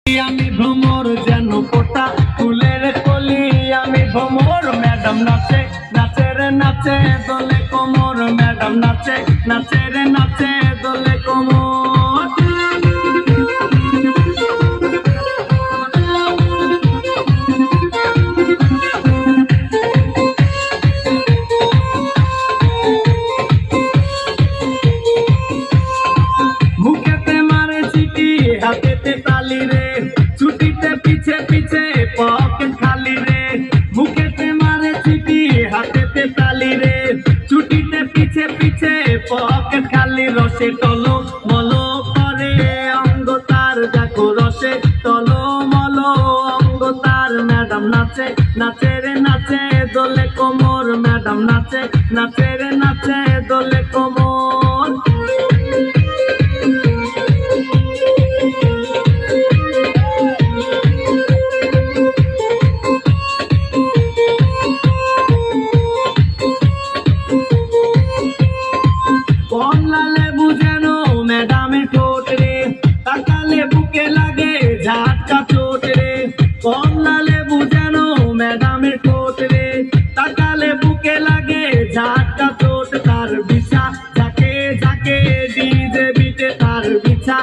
আমি ভ্রমর যেন পোতা ফুলের কলি, আমি ভ্রমর ম্যাডাম নাচে নাচে রে নাচে দোলে কোমর, ম্যাডাম নাচে নাচে রে নাচে দোলে কোমর। মুখেতে মারে চিঠি হাতেতে তালি রে, ছুটিতে পিছে পিছে পকেট খালি রে। মুখেতে মারে চিঠি হাতেতে তালি রে, ছুটিতে পিছে পিছে পকেট খালি। রসে টলো মলো করে অঙ্গ তার, দেখো রসে টলো মলো অঙ্গ তার। ম্যাডাম নাচে নাচে রে নাচে দোলে কোমর, ম্যাডাম নাচে নাচে রে নাচে দোলে কোমর। কমলা লেবু যেন ম্যাডামের ঠোঁট রে, তাকালে বুকে লাগে ঝাটকা চোট রে। কমলা লেবু যেন ম্যাডামের ঠোঁট রে, তাকালে বুকে লাগে ঝাটকা চোট। তার বিছা ঝাঁকে ঝাঁকে ডিজে বিটে, তার বিছা